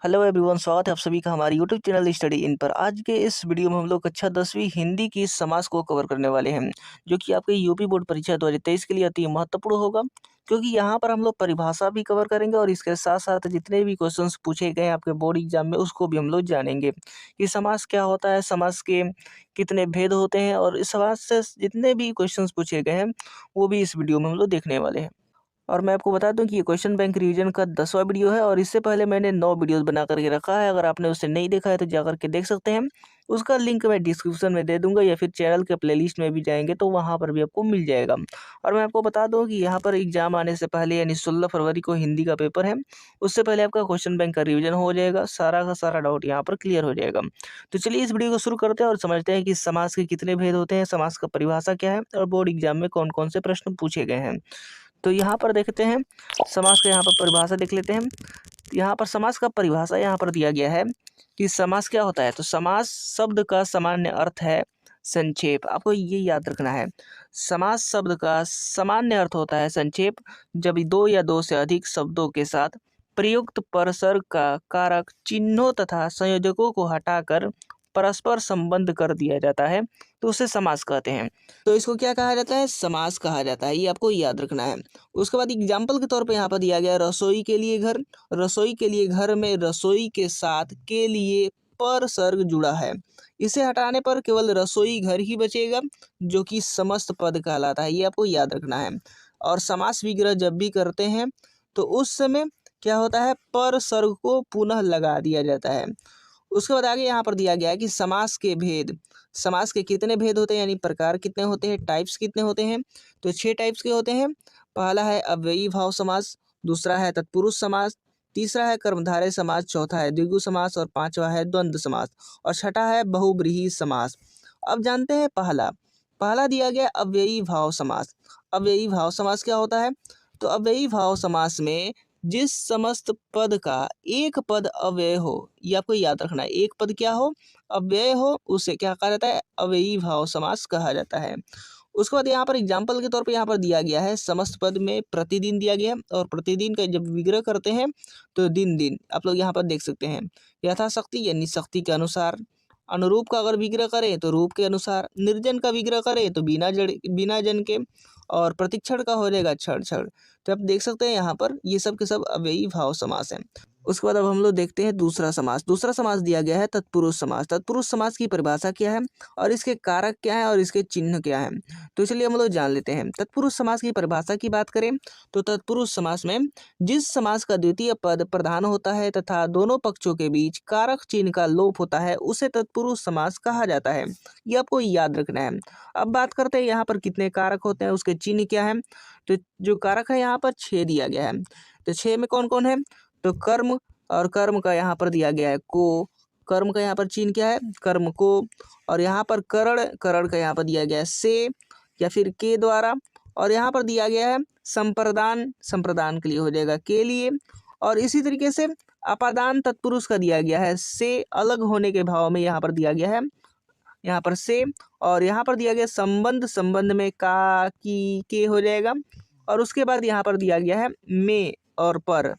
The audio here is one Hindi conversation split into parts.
हेलो एवरीवन, स्वागत है आप सभी का हमारे यूट्यूब चैनल स्टडी इन पर। आज के इस वीडियो में हम लोग कक्षा 10वीं हिंदी की समास को कवर करने वाले हैं, जो कि आपके यूपी बोर्ड परीक्षा 2023 के लिए अति महत्वपूर्ण होगा, क्योंकि यहाँ पर हम लोग परिभाषा भी कवर करेंगे और इसके साथ साथ जितने भी क्वेश्चंस पूछे गए हैं आपके बोर्ड एग्जाम में उसको भी हम लोग जानेंगे कि समास क्या होता है, समास के कितने भेद होते हैं और इस समास से जितने भी क्वेश्चंस पूछे गए हैं वो भी इस वीडियो में हम लोग देखने वाले हैं। और मैं आपको बता दूं कि ये क्वेश्चन बैंक रिवीजन का 10वां वीडियो है और इससे पहले मैंने 9 वीडियोस बना करके रखा है। अगर आपने उसे नहीं देखा है तो जा करके देख सकते हैं। उसका लिंक मैं डिस्क्रिप्शन में दे दूंगा या फिर चैनल के प्लेलिस्ट में भी जाएंगे तो वहाँ पर भी आपको मिल जाएगा। और मैं आपको बता दूं कि यहाँ पर एग्जाम आने से पहले यानी 16 फरवरी को हिंदी का पेपर है, उससे पहले आपका क्वेश्चन बैंक का रिविजन हो जाएगा, सारा का सारा डाउट यहाँ पर क्लियर हो जाएगा। तो चलिए इस वीडियो को शुरू करते हैं और समझते हैं कि समास के कितने भेद होते हैं, समास का परिभाषा क्या है और बोर्ड एग्जाम में कौन कौन से प्रश्न पूछे गए हैं। तो यहाँ पर देखते हैं समास का, यहाँ पर परिभाषा देख लेते हैं। यहाँ पर समास का परिभाषा यहाँ पर दिया गया है कि समास क्या होता है। तो समास शब्द का सामान्य अर्थ है संक्षेप। आपको ये याद रखना है, समास शब्द का सामान्य अर्थ होता है संक्षेप। जब दो या दो से अधिक शब्दों के साथ प्रयुक्त परसर्ग का कारक चिन्हों तथा संयोजकों को हटाकर परस्पर संबंध कर दिया जाता है तो उसे समास कहते हैं। तो इसको क्या कहा जाता है? समास कहा जाता है। ये आपको याद रखना है। उसके बाद एग्जाम्पल के तौर पे यहाँ पर दिया गया रसोई के लिए घर। रसोई के लिए घर में रसोई के साथ के लिए पर सर्ग जुड़ा है। इसे हटाने पर केवल रसोई घर ही बचेगा, जो कि समस्त पद कहलाता है। ये आपको याद रखना है। और समास विग्रह जब भी करते हैं तो उस समय क्या होता है? पर सर्ग को पुनः लगा दिया जाता है। उसके बाद आगे यहाँ पर दिया गया है कि समास के भेद। समास के कितने भेद होते हैं, यानी प्रकार कितने होते हैं, टाइप्स कितने होते हैं। तो 6 टाइप्स के होते हैं। पहला है अव्ययी भाव समास, दूसरा है तत्पुरुष समास, तीसरा है कर्मधारय समास, चौथा है द्विगु समास और पांचवा है द्वंद्व समास और छठा है बहुब्रीहि समास। अब जानते हैं पहला। पहला दिया गया अव्ययी भाव समास। अव्ययी भाव समास क्या होता है? तो अव्ययी भाव समास में जिस समस्त पद का एक पद अव्यय हो, ये आपको याद रखना है। एक पद क्या हो? अव्यय हो, उसे क्या कहा जाता है? अव्ययी भाव समास कहा जाता है। उसके बाद यहाँ पर एग्जाम्पल के तौर पे यहाँ पर दिया गया है समस्त पद में प्रतिदिन दिया गया है और प्रतिदिन का जब विग्रह करते हैं तो दिन दिन आप लोग यहाँ पर देख सकते हैं। यथाशक्ति यानी शक्ति के अनुसार, अनुरूप का अगर विग्रह करें तो रूप के अनुसार, निर्जन का विग्रह करें तो बिना जन के, और प्रतिक्षण का हो जाएगा क्षण क्षण। तो आप देख सकते हैं यहाँ पर ये सब के सब अव्ययी भाव समास हैं। उसके बाद अब हम लोग देखते हैं दूसरा समास। दूसरा समास दिया गया है तत्पुरुष समास। तत्पुरुष समास की परिभाषा क्या है और इसके कारक क्या है और इसके चिन्ह क्या है, तो इसलिए हम लोग जान लेते हैं। तत्पुरुष समास की परिभाषा की बात करें तो तत्पुरुष समास में जिस समास का द्वितीय पद प्रधान होता है तथा दोनों पक्षों के बीच कारक चिन्ह का लोप होता है उसे तत्पुरुष समास कहा जाता है। ये आपको याद रखना है। अब बात करते हैं यहाँ पर कितने कारक होते हैं, उसके चिन्ह क्या है। तो जो कारक है यहाँ पर 6 दिया गया है। तो 6 में कौन कौन है? तो कर्म, और कर्म का यहाँ पर दिया गया है को। कर्म का यहाँ पर चिन्ह क्या है? कर्म को। और यहाँ पर करण, करण का यहाँ पर दिया गया है से या फिर के द्वारा। और यहाँ पर दिया गया है संप्रदान, संप्रदान के लिए हो जाएगा के लिए। और इसी तरीके से अपादान तत्पुरुष का दिया गया है से अलग होने के भाव में, यहाँ पर दिया गया है यहाँ पर से। और यहाँ पर दिया गया संबंध, संबंध में का की के हो जाएगा। और उसके बाद यहाँ पर दिया गया है में और पर।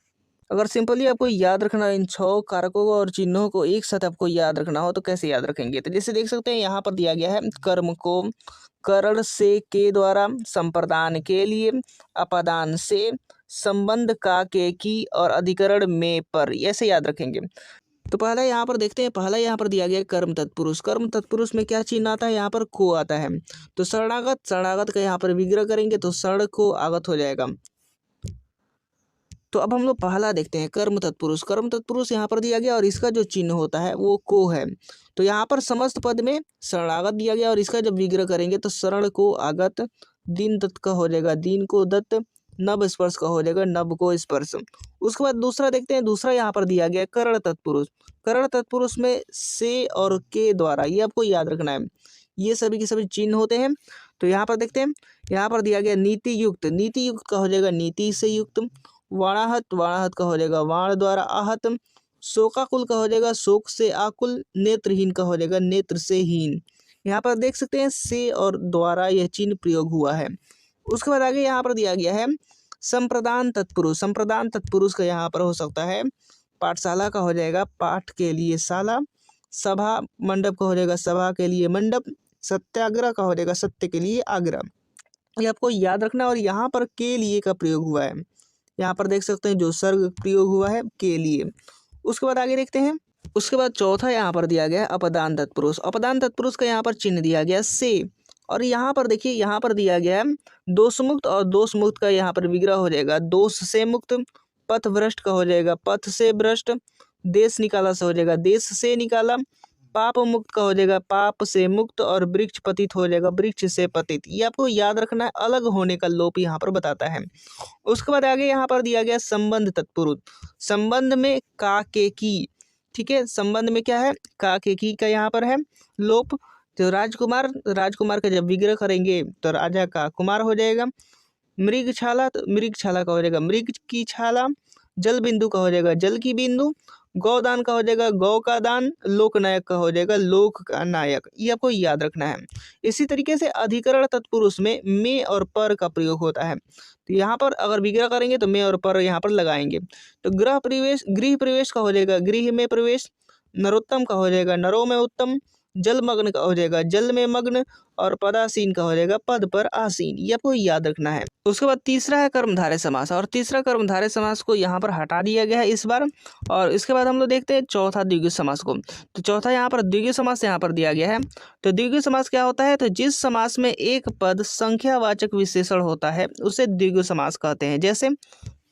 अगर सिंपली आपको याद रखना इन 6 कारकों को और चिन्हों को एक साथ आपको याद रखना हो तो कैसे याद रखेंगे? तो जैसे देख सकते हैं यहाँ पर दिया गया है कर्म को करण से के द्वारा, संप्रदान के लिए, अपादान से, संबंध का के की और अधिकरण में पर, ऐसे याद रखेंगे। तो पहला यहाँ पर देखते हैं, पहला यहाँ पर दिया गया है कर्म तत्पुरुष। कर्म तत्पुरुष में क्या चिन्ह आता है? यहाँ पर को आता है। तो शरणागत, शरणागत का यहाँ पर विग्रह करेंगे तो शरण को आगत हो जाएगा। तो अब हम लोग पहला देखते हैं कर्म तत्पुरुष। कर्म तत्पुरुष यहाँ पर दिया गया और इसका जो चिन्ह होता है वो को है। तो यहाँ पर समस्त पद में शरणागत दिया गया और इसका जब विग्रह करेंगे तो शरण को आगत, दिन दत्त का हो जाएगा दीन को दत्त, नभ स्पर्श का हो जाएगा नभ को स्पर्श। उसके बाद दूसरा देखते हैं। दूसरा यहाँ पर दिया गया करण तत्पुरुष। करण तत्पुरुष में से और के द्वारा, ये आपको याद रखना है। ये सभी के सभी चिन्ह होते हैं। तो यहाँ पर देखते हैं, यहाँ पर दिया गया नीति युक्त, नीति युक्त का हो जाएगा नीति से युक्त। वाणाहत, वाणाहत का हो जाएगा वाण द्वारा आहत। शोकाकुल का हो जाएगा शोक से आकुल। नेत्रहीन का हो जाएगा नेत्र से हीन। यहाँ पर देख सकते हैं से और द्वारा यह चिन्ह प्रयोग हुआ है। उसके बाद आगे यहाँ पर दिया गया है संप्रदान तत्पुरुष। संप्रदान तत्पुरुष का यहाँ पर हो सकता है पाठशाला का हो जाएगा पाठ के लिए शाला, सभा मंडप का हो जाएगा सभा के लिए मंडप, सत्याग्रह का हो जाएगा सत्य के लिए आग्रह। ये आपको याद रखना। और यहाँ पर के लिए का प्रयोग हुआ है, यहाँ पर देख सकते हैं जो सर्ग प्रयोग हुआ है के लिए। उसके बाद आगे देखते हैं। उसके बाद चौथा यहाँ पर दिया गया है अपदान तत्पुरुष। अपदान तत्पुरुष का यहाँ पर चिन्ह दिया गया से। और यहाँ पर देखिए यहाँ पर दिया गया है दोष मुक्त, और दोष मुक्त का यहाँ पर विग्रह हो जाएगा दोष से मुक्त, पथ भ्रष्ट का हो जाएगा पथ से भ्रष्ट, देश निकाला से हो जाएगा देश से निकाला, पाप मुक्त का हो जाएगा पाप से मुक्त, और वृक्ष पतित हो जाएगा वृक्ष से पतित। ये आपको याद रखना है, अलग होने का लोप यहाँ पर बताता है। उसके बाद आगे यहाँ पर दिया गया संबंध तत्पुरुष। संबंध में का के की, ठीक है, संबंध में क्या है का के की का यहाँ पर है लोप। तो राजकुमार, राजकुमार का जब विग्रह करेंगे तो राजा का कुमार हो जाएगा। मृगछाला, तो मृगछाला का हो जाएगा मृग की छाला, जल बिंदु का हो जाएगा जल की बिंदु, गौदान का हो जाएगा गौ का दान, लोकनायक का हो जाएगा लोक का नायक। ये आपको याद रखना है। इसी तरीके से अधिकरण तत्पुरुष में और पर का प्रयोग होता है। तो यहाँ पर अगर विग्रह करेंगे तो में और पर यहाँ पर लगाएंगे। तो गृह प्रवेश का हो जाएगा गृह में प्रवेश, नरोत्तम का हो जाएगा नरो में उत्तम, जलमग्न का हो जाएगा जल में मग्न, और पदासीन का हो जाएगा पद पर आसीन। ये आपको याद रखना है। उसके बाद तीसरा है कर्मधारय समास, और तीसरा कर्मधारय समास को यहाँ पर हटा दिया गया है इस बार। और इसके बाद हम लोग देखते हैं चौथा द्विगु समास को। तो चौथा यहाँ पर द्विगु समास यहाँ पर दिया गया है। तो द्विगु समास क्या होता है, तो जिस समास में एक पद संख्यावाचक विशेषण होता है उसे द्विगु समास कहते हैं। जैसे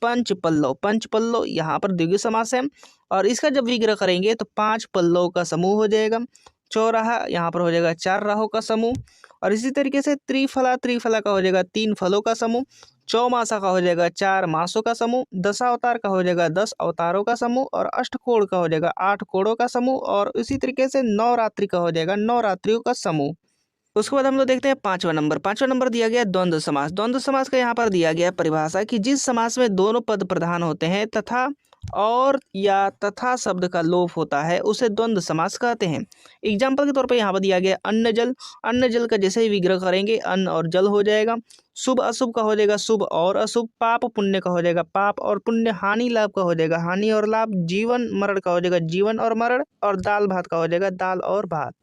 पंच पल्लव, पंच पल्लव यहाँ पर द्विगु समास है। और इसका जब विग्रह करेंगे तो 5 पल्लव का समूह हो जाएगा। चौराहा यहाँ पर हो जाएगा 4 राहों का समूह। और इसी तरीके से त्रिफला, त्रिफला का हो जाएगा 3 फलों का समूह। चौमासा का हो जाएगा 4 मासों का समूह। दशावतार का हो जाएगा 10 अवतारों का समूह। और अष्टकोण का हो जाएगा 8 कोणों का समूह। और इसी तरीके से नवरात्रि का हो जाएगा 9 रात्रियों का समूह। उसके बाद हम लोग देखते हैं पांचवा नंबर दिया गया द्वंद्व समास। द्वंद्व समास का यहाँ पर दिया गया परिभाषा कि जिस समास में दोनों पद प्रधान होते हैं तथा और या तथा शब्द का लोप होता है उसे द्वंद्व समास कहते हैं। एग्जाम्पल के तौर पर यहाँ पर दिया गया अन्न जल, अन्न जल का जैसे ही विग्रह करेंगे अन्न और जल हो जाएगा। शुभ अशुभ का हो जाएगा शुभ और अशुभ, पाप पुण्य का हो जाएगा पाप और पुण्य, हानि लाभ का हो जाएगा हानि और लाभ, जीवन मरण का हो जाएगा जीवन और मरण, और दाल भात का हो जाएगा दाल और भात।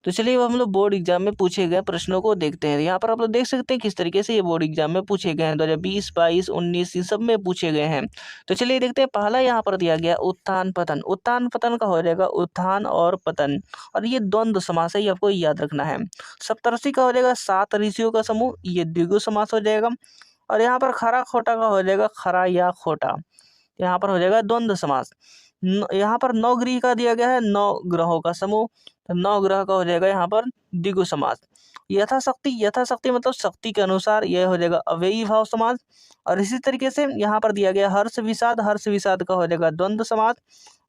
तो चलिए अब हम लोग बोर्ड एग्जाम में पूछे गए प्रश्नों को देखते हैं। यहाँ पर आप लोग देख सकते हैं किस तरीके से ये बोर्ड एग्जाम में पूछे गए हैं। 2020, 22, 19 इन सब में पूछे गए हैं। तो चलिए देखते हैं। पहला यहाँ पर दिया गया उत्थान पतन। उत्थान पतन का हो जाएगा उत्थान और पतन, और ये द्वंद्व समास है, ये आपको याद रखना है। सप्तऋषि का हो जाएगा 7 ऋषियों का समूह, ये द्विगु समास हो जाएगा। और यहाँ पर खरा खोटा का हो जाएगा खरा या खोटा, यहाँ पर हो जाएगा द्वंद्व समास। यहाँ पर 9 गृह का दिया गया है 9 ग्रहों का समूह, तो 9 ग्रह का हो जाएगा यहाँ पर द्विगु समास। यथाशक्ति, यथाशक्ति मतलब शक्ति के अनुसार, यह हो जाएगा अव्ययी भाव समास। और इसी तरीके से यहाँ पर दिया गया हर्ष विषाद का हो जाएगा द्वंद्व समास।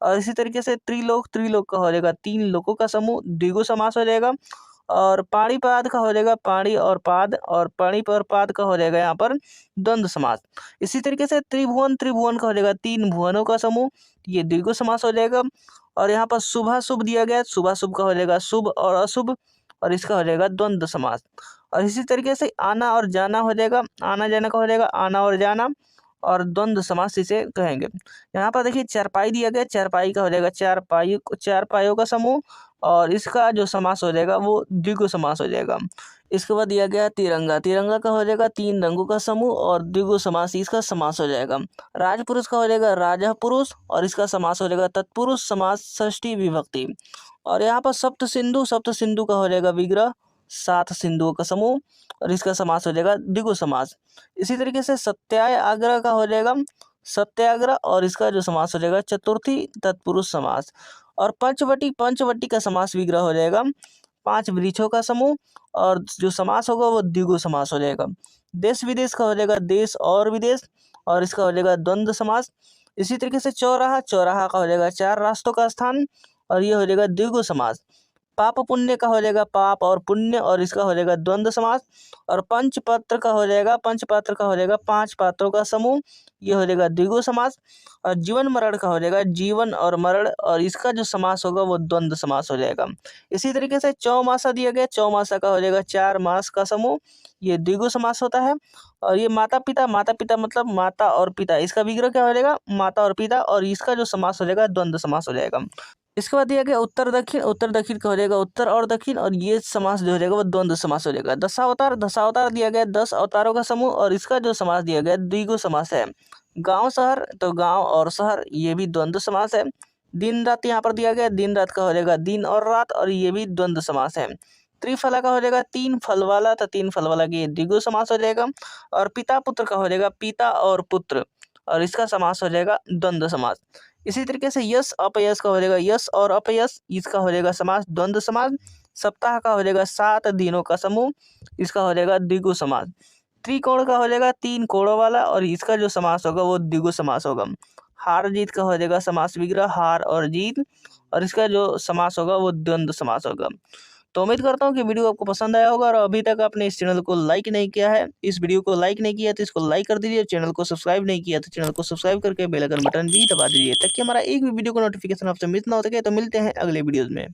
और इसी तरीके से त्रिलोक, त्रिलोक का हो जाएगा 3 लोकों का समूह, द्विगु समास हो जाएगा। और पाणिपाद का हो जाएगा पाणी और पाद, और पाणी पर पाद का हो जाएगा यहाँ पर द्वंद्व समास। इसी तरीके से त्रिभुवन, त्रिभुवन का हो जाएगा 3 भुवनों का समूह, ये द्विगु समास हो जाएगा। और यहाँ पर शुभाशुभ दिया गया, शुभाशुभ का हो जाएगा शुभ और अशुभ, और इसका हो जाएगा द्वंद्व समास। और इसी तरीके से आना और जाना हो जाएगा, आना जाना का हो जाएगा आना और जाना, और द्वंद्व समास इसे कहेंगे। यहाँ पर देखिए चारपाई दिया गया, चारपाई का हो जाएगा चार पाइयों का समूह, और इसका जो समास हो जाएगा वो द्विगु समास हो जाएगा। इसके बाद दिया गया तिरंगा, तिरंगा का हो जाएगा 3 रंगों का समूह, और द्विगु समास इसका समास हो जाएगा। राजपुरुष का हो जाएगा राजा पुरुष, और इसका समास हो जाएगा तत्पुरुष समास षष्ठी विभक्ति। और यहाँ पर सप्त सिंधु, सप्त सिंधु का हो जाएगा विग्रह 7 सिंधुओं का समूह, और इसका समास हो जाएगा द्विगु समास। इसी तरीके से सत्याग्रह का हो जाएगा सत्याग्रह, और इसका जो समास हो जाएगा चतुर्थी तत्पुरुष समास। और पंचवटी, पंचवटी का समास विग्रह हो जाएगा 5 वृक्षों का समूह, और जो समास होगा वो द्विगु समास हो जाएगा। देश विदेश का हो जाएगा देश और विदेश, और इसका हो जाएगा द्वंद्व समास। इसी तरीके से चौराहा, चौराहा का हो जाएगा 4 रास्तों का स्थान, और ये हो जाएगा द्विगु समास। पाप पुण्य का हो जाएगा पाप और पुण्य, और इसका हो जाएगा द्वंद्व समास। और पंचपात्र का हो जाएगा पांच पात्रों का समूह, ये हो जाएगा द्विगु समास। और जीवन मरण का हो जाएगा जीवन और मरण, और इसका जो समास होगा वो द्वंद्व समास हो जाएगा। इसी तरीके से चौमासा दिया गया, चौमासा का हो जाएगा 4 मास का समूह, ये द्विगु समास होता है। और ये माता पिता मतलब माता और पिता, इसका विग्रह क्या हो जाएगा माता और पिता, और इसका जो समास हो जाएगा द्वंद्व समास हो जाएगा। इसके बाद दिया गया उत्तर दक्षिण का हो जाएगा उत्तर और दक्षिण, और ये समास जो हो जाएगा वो द्वंद्व समास हो जाएगा। दशावतार दिया गया 10 अवतारों का समूह, और इसका जो समास दिया गया द्विगु समास है। गांव शहर, तो गांव और शहर, ये भी द्वंद्व समास है। दिन रात यहाँ पर दिया गया, दिन रात का हो जाएगा दिन और रात, और ये भी द्वंद्व समास है। त्रिफला का हो जाएगा 3 फल वाला, तो 3 फल वाला की द्विगु समास हो जाएगा। और पिता पुत्र का हो जाएगा पिता और पुत्र, और इसका समास हो जाएगा द्वंद्व समास। इसी तरीके से यश अपयश का हो जाएगा यश और अपयश, इसका हो जाएगा समास द्वंद्व समास। सप्ताह का हो जाएगा 7 दिनों का समूह, इसका हो जाएगा द्विगु समास। त्रिकोण का हो जाएगा 3 कोणों वाला, और इसका जो समास होगा वो द्विगु समास होगा। हार जीत का हो जाएगा समास विग्रह हार और जीत, और इसका जो समास होगा वो द्वंद्व समास होगा। तो उम्मीद करता हूँ कि वीडियो आपको पसंद आया होगा, और अभी तक आपने इस चैनल को लाइक नहीं किया है, इस वीडियो को लाइक नहीं किया तो इसको लाइक कर दीजिए। चैनल को सब्सक्राइब नहीं किया तो चैनल को सब्सक्राइब करके बेल आइकन बटन भी दबा दीजिए, ताकि हमारा एक भी वीडियो का नोटिफिकेशन आपसे मिस ना हो सके। तो मिलते हैं अगले वीडियोज़ में।